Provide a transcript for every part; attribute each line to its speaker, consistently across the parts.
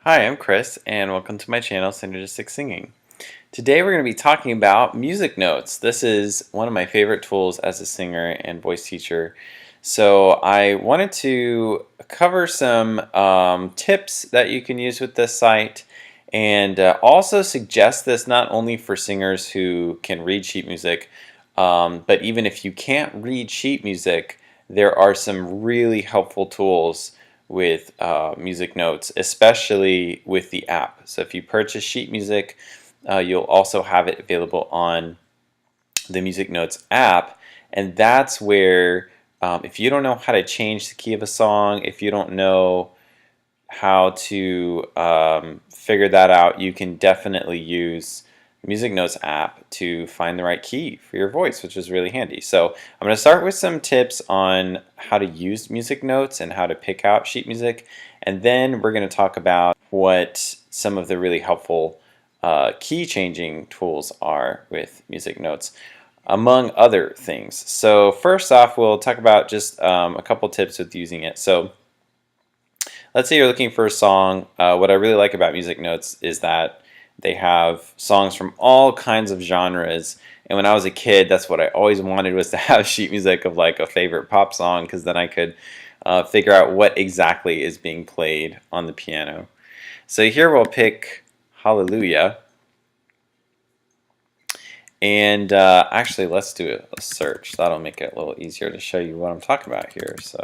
Speaker 1: Hi, I'm Chris, and welcome to my channel, Synergistic Singing. Today we're going to be talking about music notes. This is one of my favorite tools as a singer and voice teacher. So I wanted to cover some tips that you can use with this site and also suggest this not only for singers who can read sheet music, but even if you can't read sheet music, there are some really helpful tools with music notes, especially with the app. So if you purchase sheet music, you'll also have it available on the Music Notes app, and that's where if you don't know how to change the key of a song, if you don't know how to figure that out, you can definitely use Music Notes app to find the right key for your voice, which is really handy. So I'm going to start with some tips on how to use Music Notes and how to pick out sheet music, and then we're going to talk about what some of the really helpful key changing tools are with Music Notes, among other things. So first off, we'll talk about just a couple tips with using it. So let's say you're looking for a song. What I really like about Music Notes is that they have songs from all kinds of genres. And when I was a kid, that's what I always wanted, was to have sheet music of like a favorite pop song, because then I could figure out what exactly is being played on the piano. So here we'll pick Hallelujah. And actually, let's do a search. That'll make it a little easier to show you what I'm talking about here. So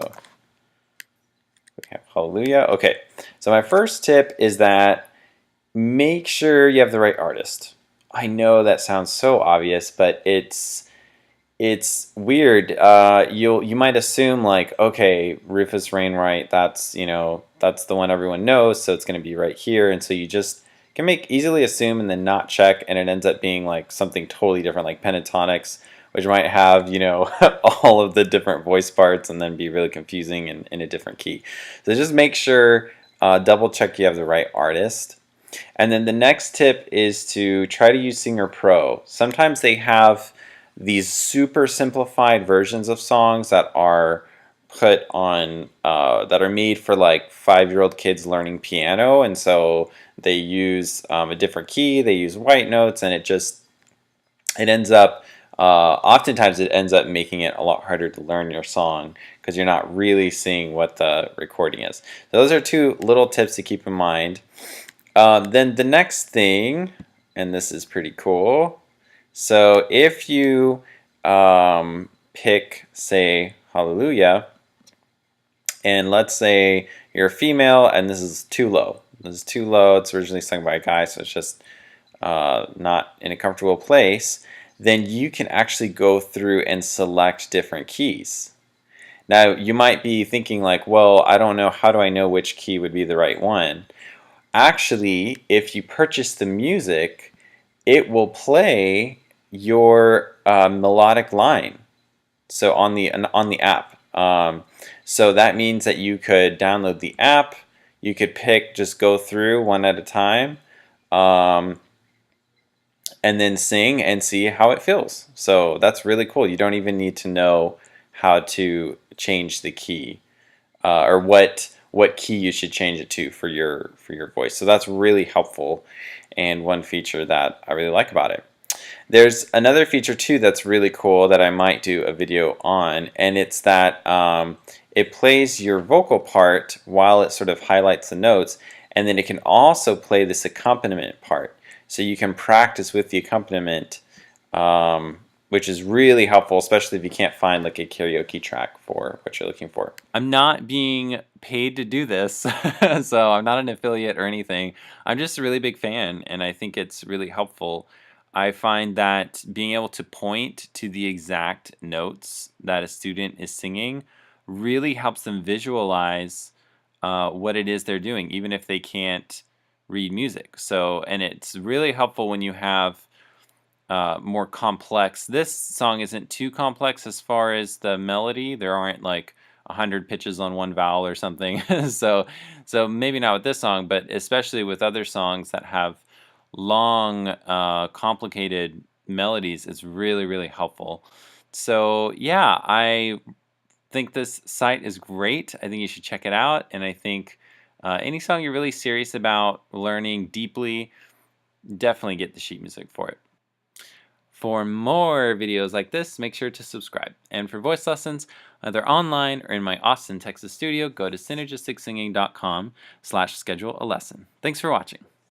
Speaker 1: we have Hallelujah. Okay, so my first tip is that make sure you have the right artist. I know that sounds so obvious, but it's weird. You might assume like, okay, Rufus Wainwright, that's that's the one everyone knows, so it's going to be right here, and so you just can easily assume and then not check, and it ends up being like something totally different, like Pentatonics, which might have all of the different voice parts and then be really confusing and in a different key. So just make sure, double check you have the right artist. And then the next tip is to try to use Singer Pro. Sometimes they have these super simplified versions of songs that are put on that are made for like 5-year-old kids learning piano, and so they use a different key, they use white notes, and it ends up oftentimes it ends up making it a lot harder to learn your song because you're not really seeing what the recording is. So those are two little tips to keep in mind. Then the next thing, and this is pretty cool. So if you pick, say, Hallelujah, and let's say you're a female and this is too low. This is too low. It's originally sung by a guy, so it's just not in a comfortable place. Then you can actually go through and select different keys. Now, you might be thinking like, well, I don't know. How do I know which key would be the right one? Actually, if you purchase the music, it will play your melodic line. So on the app. So that means that you could download the app. You could just go through one at a time, and then sing and see how it feels. So that's really cool. You don't even need to know how to change the key, or what key you should change it to for your voice. So that's really helpful, and one feature that I really like about it. There's another feature too that's really cool that I might do a video on, and it's that it plays your vocal part while it sort of highlights the notes, and then it can also play this accompaniment part. So you can practice with the accompaniment, which is really helpful, especially if you can't find like a karaoke track for what you're looking for. I'm not being paid to do this, so I'm not an affiliate or anything. I'm just a really big fan, and I think it's really helpful. I find that being able to point to the exact notes that a student is singing really helps them visualize what it is they're doing, even if they can't read music. So, and it's really helpful when you have more complex. This song isn't too complex as far as the melody. There aren't like 100 pitches on one vowel or something. so maybe not with this song, but especially with other songs that have long, complicated melodies, it's really, really helpful. So yeah, I think this site is great. I think you should check it out, and I think Any song you're really serious about learning deeply, definitely get the sheet music for it. For more videos like this, make sure to subscribe. And for voice lessons, either online or in my Austin, Texas studio, go to synergisticsinging.com/schedule a lesson. Thanks for watching.